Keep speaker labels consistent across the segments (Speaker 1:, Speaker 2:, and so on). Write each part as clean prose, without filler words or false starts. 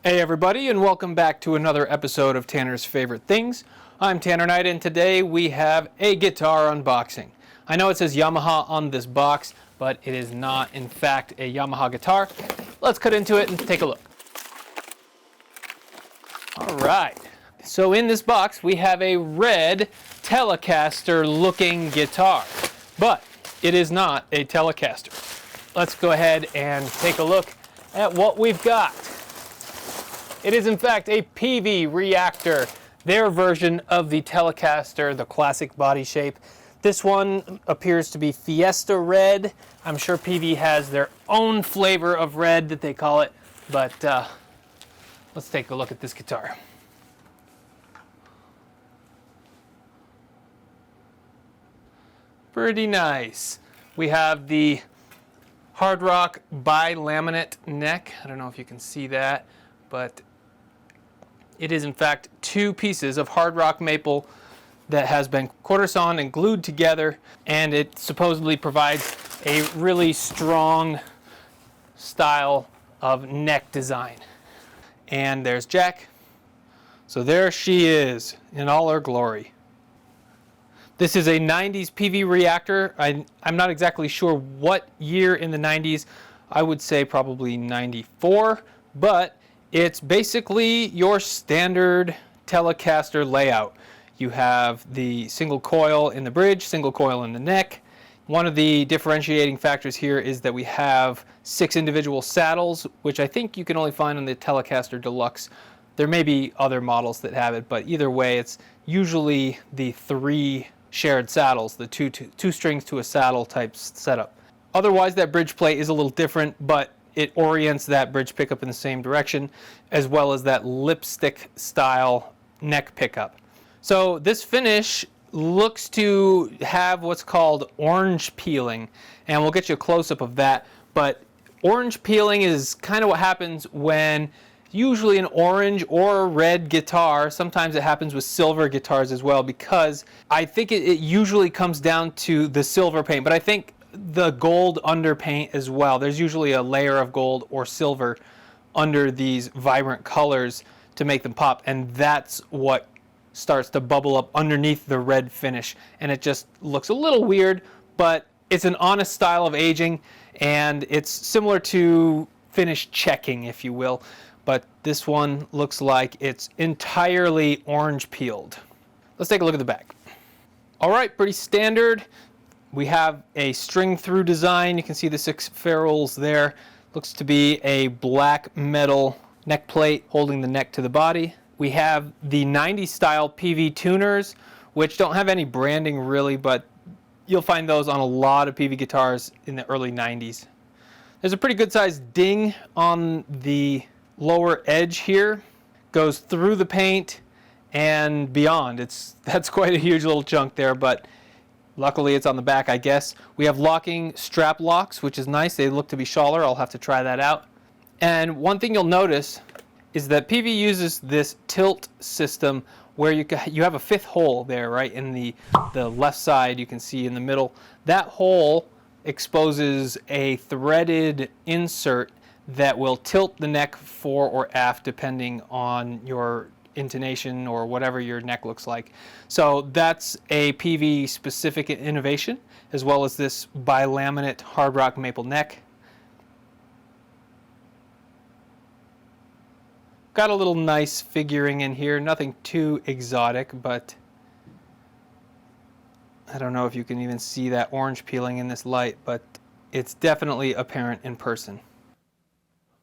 Speaker 1: Hey everybody, and welcome back to another episode of Tanner's Favorite Things. I'm Tanner Knight, and today we have a guitar unboxing. I know it says Yamaha on this box, but it is not in fact a Yamaha guitar. Let's cut into it and take a look. Alright, so in this box we have a red Telecaster looking guitar, but it is not a Telecaster. Let's go ahead and take a look at what we've got. It is in fact a Peavey Reactor, their version of the Telecaster, the classic body shape. This one appears to be Fiesta Red. I'm sure Peavey has their own flavor of red that they call it, but let's take a look at this guitar. Pretty nice. We have the hard rock bi-laminate neck. I don't know if you can see that, but it is in fact two pieces of hard rock maple that has been quarter sawn and glued together, and it supposedly provides a really strong style of neck design. And there's Jack. So there she is in all her glory. This is a 90s Peavey Reactor. I'm not exactly sure what year in the 90s. I would say probably 94, but it's basically your standard Telecaster layout. You have the single coil in the bridge, single coil in the neck. One of the differentiating factors here is that we have 6 individual saddles, which I think you can only find on the Telecaster Deluxe. There may be other models that have it, but either way, it's usually the 3 shared saddles, the two strings to a saddle type setup. Otherwise, that bridge plate is a little different, but it orients that bridge pickup in the same direction, as well as that lipstick style neck pickup. So this finish looks to have what's called orange peeling, and we'll get you a close-up of that. But orange peeling is kind of what happens when usually an orange or red guitar, sometimes it happens with silver guitars as well, because I think it usually comes down to the silver paint, but I think the gold underpaint as well. There's usually a layer of gold or silver under these vibrant colors to make them pop, and that's what starts to bubble up underneath the red finish, and it just looks a little weird, but it's an honest style of aging, and it's similar to finish checking, if you will, but this one looks like it's entirely orange peeled. Let's take a look at the back. All right, pretty standard. We have a string through design. You can see the 6 ferrules there. Looks to be a black metal neck plate holding the neck to the body. We have the 90s style Peavey tuners, which don't have any branding really, but you'll find those on a lot of Peavey guitars in the early 90s. There's a pretty good sized ding on the lower edge here. Goes through the paint and beyond. That's quite a huge little chunk there, but luckily it's on the back, I guess. We have locking strap locks, which is nice. They look to be Schaller. I'll have to try that out. And one thing you'll notice is that Peavey uses this tilt system where you have a 5th hole there, right, in the left side. You can see in the middle. That hole exposes a threaded insert that will tilt the neck fore or aft depending on your intonation or whatever your neck looks like. So that's a Peavey specific innovation, as well as this bi-laminate hard rock maple neck. Got a little nice figuring in here, nothing too exotic, but I don't know if you can even see that orange peeling in this light, but it's definitely apparent in person.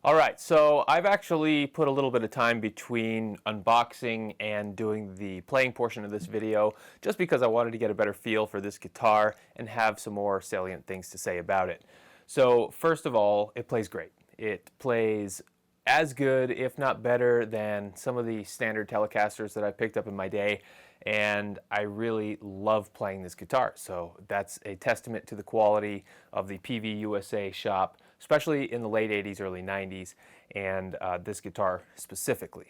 Speaker 1: Alright, so I've actually put a little bit of time between unboxing and doing the playing portion of this video just because I wanted to get a better feel for this guitar and have some more salient things to say about it. So first of all, it plays great. It plays as good, if not better, than some of the standard Telecasters that I picked up in my day, and I really love playing this guitar. So that's a testament to the quality of the Peavey USA shop, especially in the late 80s, early 90s, and this guitar specifically.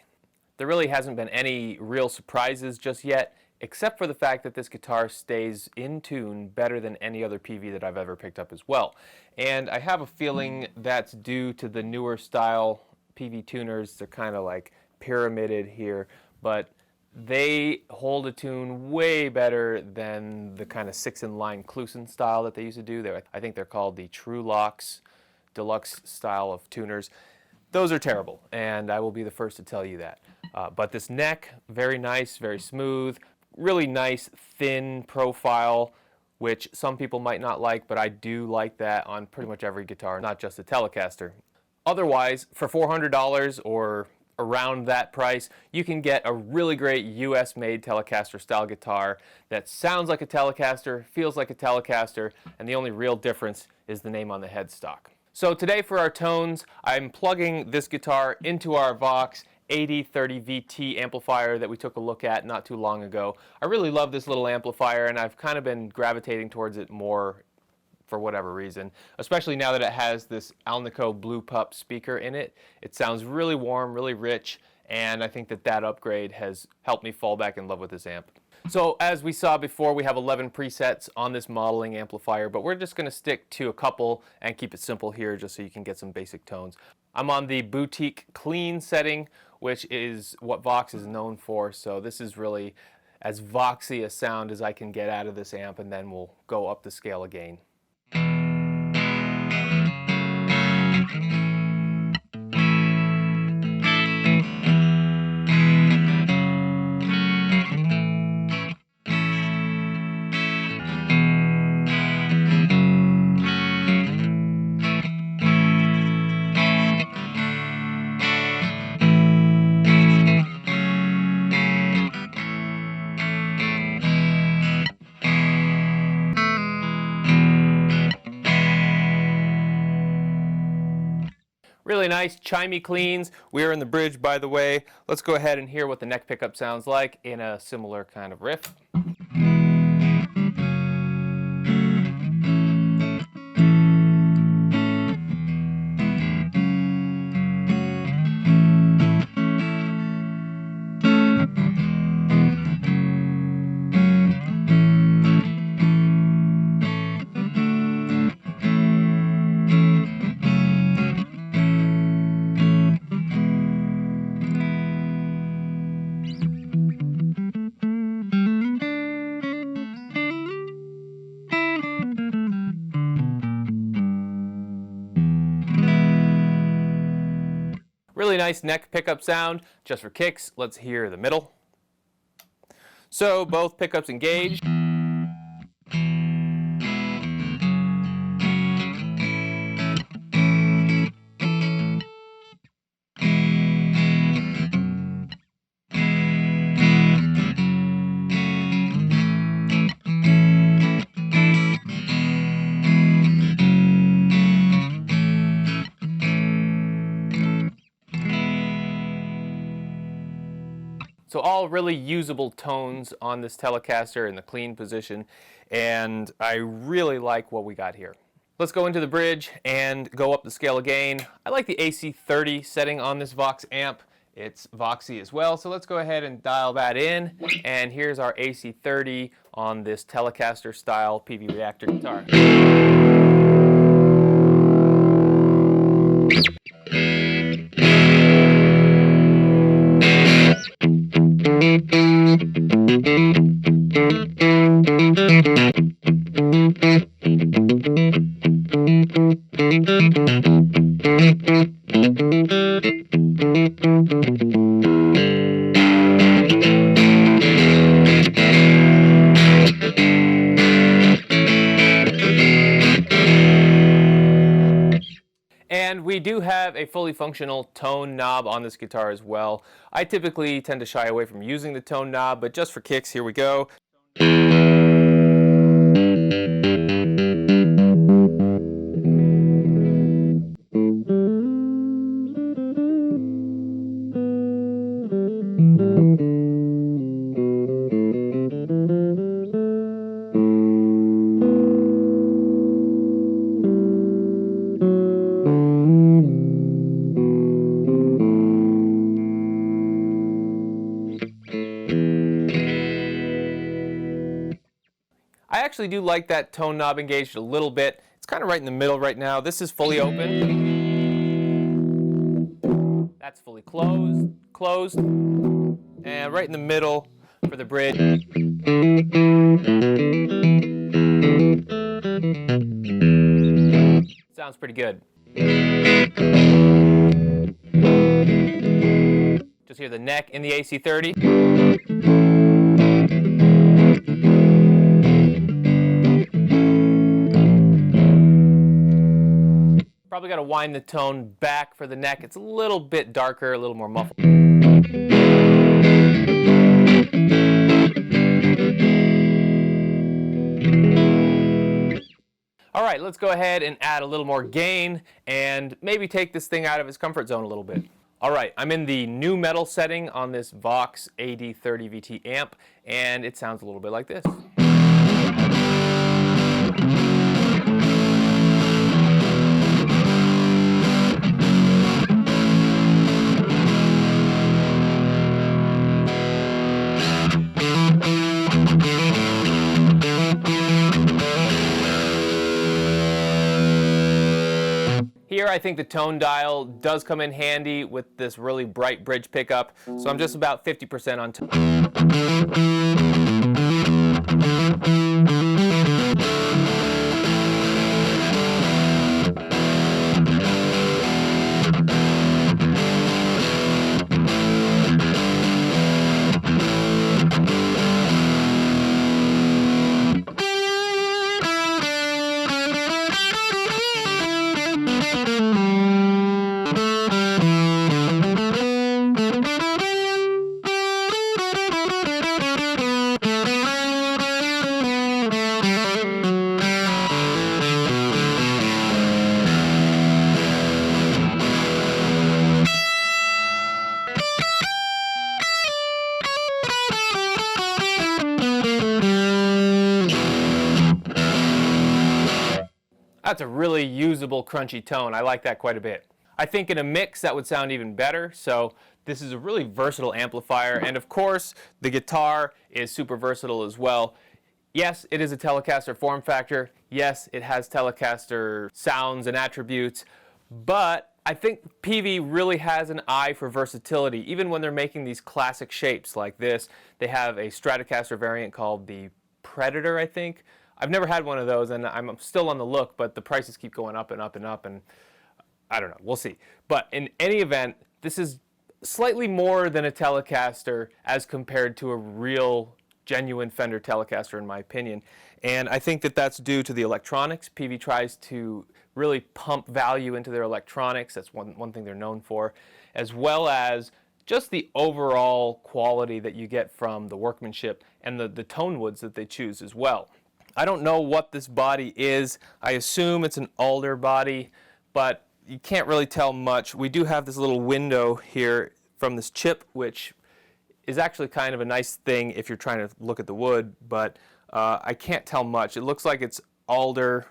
Speaker 1: There really hasn't been any real surprises just yet, except for the fact that this guitar stays in tune better than any other Peavey that I've ever picked up as well. And I have a feeling that's due to the newer style
Speaker 2: Peavey tuners. They're kind of like pyramided here, but they hold a tune way better than the kind of 6-in-line Kluson style that they used to do. I think they're called the True Locks Deluxe style of tuners. Those are terrible, and I will be the first to tell you that. But this neck, very nice, very smooth, really nice thin profile, which some people might not like, but I do like that on pretty much every guitar, not just the Telecaster. Otherwise, for $400 or around that price, you can get a really great US-made Telecaster style guitar that sounds like a Telecaster, feels like a Telecaster, and the only real difference is the name on the headstock. So today for our tones, I'm plugging this guitar into our Vox 8030 VT amplifier that we took a look at not too long ago. I really love this little amplifier, and I've kind of been gravitating towards it more for whatever reason, especially now that it has this Alnico Blue Pup speaker in it. It sounds really warm, really rich, and I think that that upgrade has helped me fall back in love with this amp. So as we saw before, we have 11 presets on this modeling amplifier, but we're just going to stick to a couple and keep it simple here just so you can get some basic tones. I'm on the Boutique Clean setting, which is what Vox is known for, so this is really as Voxy a sound as I can get out of this amp, and then we'll go up the scale again. Really nice chimey cleans. We're in the bridge, by the way. Let's go ahead and hear what the neck pickup sounds like in a similar kind of riff. Really nice neck pickup sound. Just for kicks, let's hear the middle. So both pickups engaged. So all really usable tones on this Telecaster in the clean position, and I really like what we got here. Let's go into the bridge and go up the scale again. I like the AC30 setting on this Vox amp. It's Voxy as well, so let's go ahead and dial that in. And here's our AC30 on this Telecaster style Peavey Reactor guitar. And we do have a fully functional tone knob on this guitar as well. I typically tend to shy away from using the tone knob, but just for kicks, here we go. I actually do like that tone knob engaged a little bit. It's kind of right in the middle right now. This is fully open. That's fully closed, and right in the middle for the bridge. Sounds pretty good. Just hear the neck in the AC30. Probably got to wind the tone back for the neck. It's a little bit darker, a little more muffled. All right, let's go ahead and add a little more gain and maybe take this thing out of its comfort zone a little bit. All right, I'm in the new metal setting on this Vox AD30 VT amp, and it sounds a little bit like this. Here I think the tone dial does come in handy with this really bright bridge pickup, so I'm just about 50% on tone. That's a really usable, crunchy tone. I like that quite a bit. I think in a mix that would sound even better, so this is a really versatile amplifier, and of course, the guitar is super versatile as well. Yes, it is a Telecaster form factor. Yes, it has Telecaster sounds and attributes, but I think Peavey really has an eye for versatility. Even when they're making these classic shapes like this, they have a Stratocaster variant called the Predator, I think. I've never had one of those, and I'm still on the look, but the prices keep going up and up and up, and I don't know, we'll see. But in any event, this is slightly more than a Telecaster as compared to a real, genuine Fender Telecaster, in my opinion. And I think that that's due to the electronics. Peavey tries to really pump value into their electronics. That's one thing they're known for, as well as just the overall quality that you get from the workmanship and the tone woods that they choose as well. I don't know what this body is. I assume it's an alder body, but you can't really tell much. We do have this little window here from this chip, which is actually kind of a nice thing if you're trying to look at the wood, but I can't tell much. It looks like it's alder.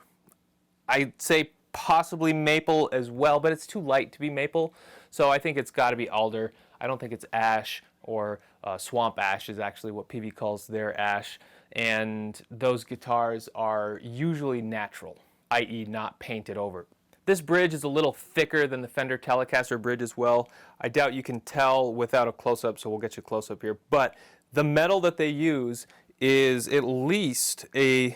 Speaker 2: I'd say possibly maple as well, but it's too light to be maple, so I think it's got to be alder. I don't think it's ash, or swamp ash is actually what Peavey calls their ash. And those guitars are usually natural, i.e. not painted over. This bridge is a little thicker than the Fender Telecaster bridge as well. I doubt you can tell without a close-up, so we'll get you a close-up here. But the metal that they use is at least a,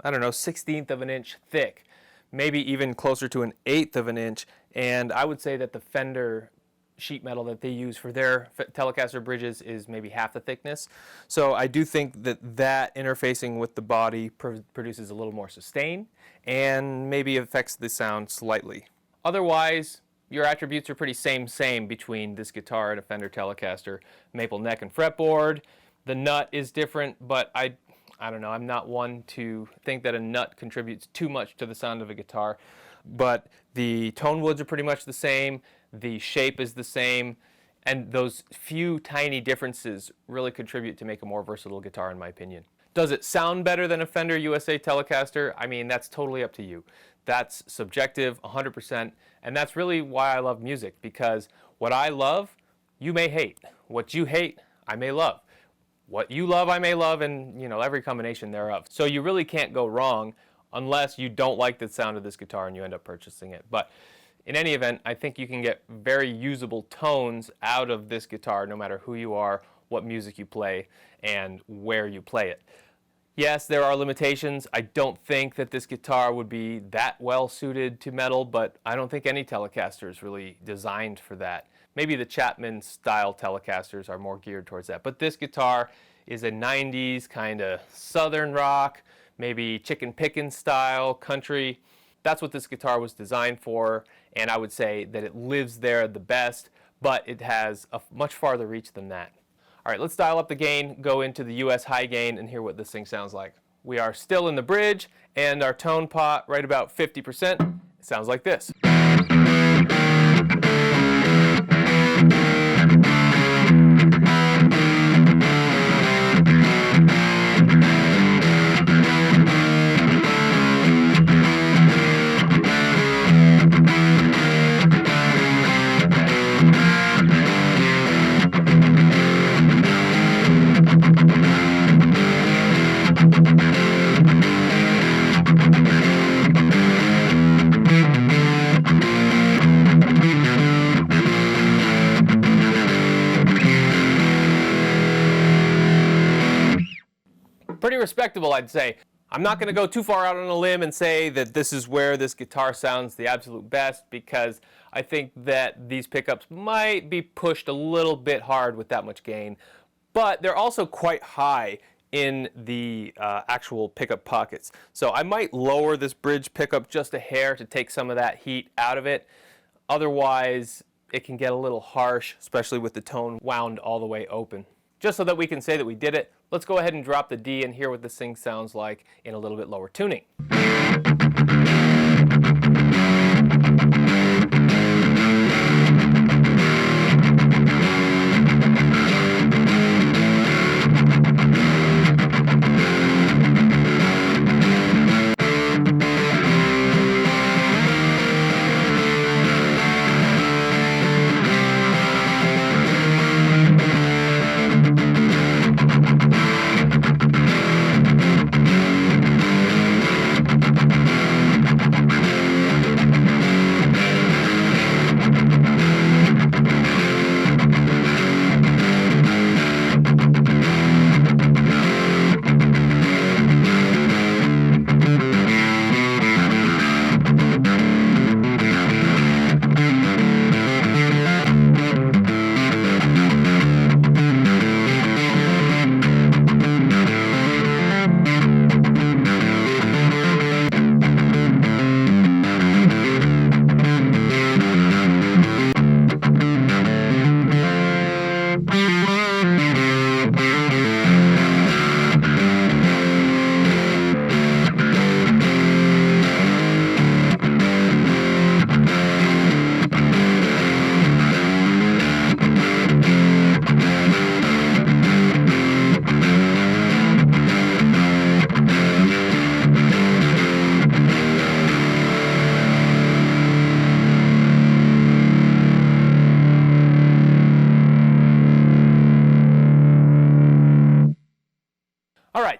Speaker 2: I don't know, 1/16 of an inch thick, maybe even closer to an 1/8 of an inch. And I would say that the Fender sheet metal that they use for their Telecaster bridges is maybe half the thickness. So I do think that that interfacing with the body produces a little more sustain and maybe affects the sound slightly. Otherwise, your attributes are pretty same between this guitar and a Fender Telecaster. Maple neck and fretboard. The nut is different, but I don't know, I'm not one to think that a nut contributes too much to the sound of a guitar. But the tone woods are pretty much the same. The shape is the same, and those few tiny differences really contribute to make a more versatile guitar, in my opinion. Does it sound better than a Fender USA Telecaster? I mean, that's totally up to you. That's subjective, 100%, and that's really why I love music, because what I love, you may hate. What you hate, I may love. What you love, I may love, and every combination thereof. So you really can't go wrong unless you don't like the sound of this guitar and you end up purchasing it. But In any event, I think you can get very usable tones out of this guitar no matter who you are, what music you play, and where you play it. Yes, there are limitations. I don't think that this guitar would be that well suited to metal, but I don't think any Telecaster is really designed for that. Maybe the Chapman style Telecasters are more geared towards that, but this guitar is a 90s kind of southern rock, maybe chicken pickin' style, country. That's what this guitar was designed for, and I would say that it lives there the best, but it has a much farther reach than that. All right, let's dial up the gain, go into the US high gain, and hear what this thing sounds like. We are still in the bridge, and our tone pot right about 50%. It sounds like this. Pretty respectable, I'd say. I'm not going to go too far out on a limb and say that this is where this guitar sounds the absolute best, because I think that these pickups might be pushed a little bit hard with that much gain, but they're also quite high in the actual pickup pockets. So I might lower this bridge pickup just a hair to take some of that heat out of it. Otherwise, it can get a little harsh, especially with the tone wound all the way open. Just so that we can say that we did it, let's go ahead and drop the D and hear what this thing sounds like in a little bit lower tuning.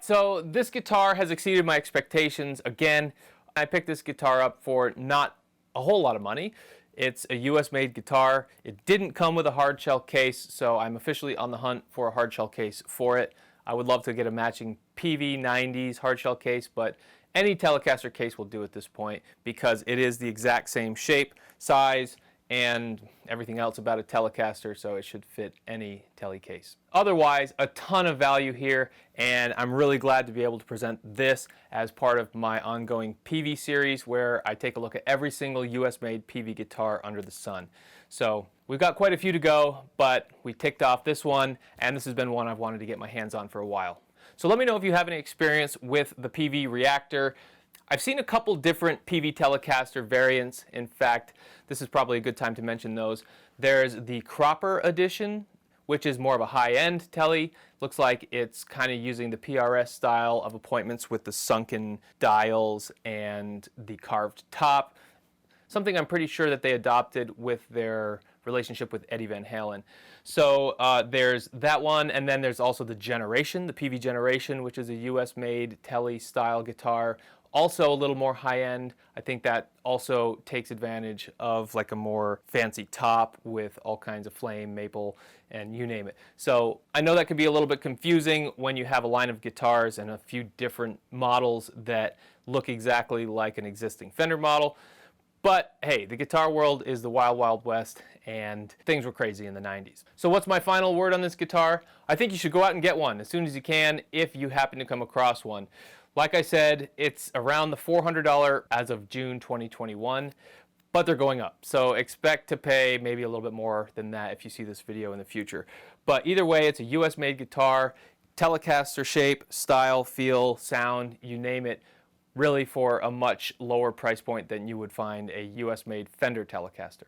Speaker 2: So this guitar has exceeded my expectations again. I picked this guitar up for not a whole lot of money. It's a US made guitar. It didn't come with a hard shell case, so I'm officially on the hunt for a hard shell case for it. I would love to get a matching Peavey 90s hard shell case, but any Telecaster case will do at this point because it is the exact same shape, size, and everything else about a Telecaster, so it should fit any tele case. Otherwise, a ton of value here, and I'm really glad to be able to present this as part of my ongoing Peavey series, where I take a look at every single US-made Peavey guitar under the sun. So we've got quite a few to go, but we ticked off this one, and this has been one I've wanted to get my hands on for a while. So let me know if you have any experience with the Peavey Reactor. I've seen a couple different Peavey Telecaster variants. In fact, this is probably a good time to mention those. There's the Cropper edition, which is more of a high-end tele. Looks like it's kind of using the PRS style of appointments with the sunken dials and the carved top. Something I'm pretty sure that they adopted with their relationship with Eddie Van Halen. So there's that one, and then there's also the Generation, the Peavey Generation, which is a US-made tele style guitar. Also a little more high-end. I think that also takes advantage of like a more fancy top with all kinds of flame, maple, and you name it. So I know that can be a little bit confusing when you have a line of guitars and a few different models that look exactly like an existing Fender model. But hey, the guitar world is the wild, wild west, and things were crazy in the 90s. So what's my final word on this guitar? I think you should go out and get one as soon as you can if you happen to come across one. Like I said, it's around the $400 as of June 2021, but they're going up. So expect to pay maybe a little bit more than that if you see this video in the future. But either way, it's a US made guitar, Telecaster shape, style, feel, sound, you name it, really for a much lower price point than you would find a US-made Fender Telecaster.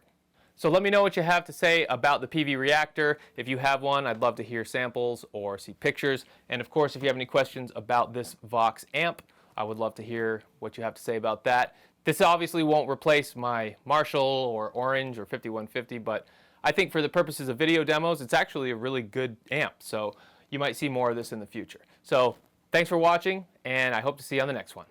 Speaker 2: So let me know what you have to say about the Peavey Reactor. If you have one, I'd love to hear samples or see pictures. And of course, if you have any questions about this Vox amp, I would love to hear what you have to say about that. This obviously won't replace my Marshall or Orange or 5150, but I think for the purposes of video demos, it's actually a really good amp. So you might see more of this in the future. So thanks for watching, and I hope to see you on the next one.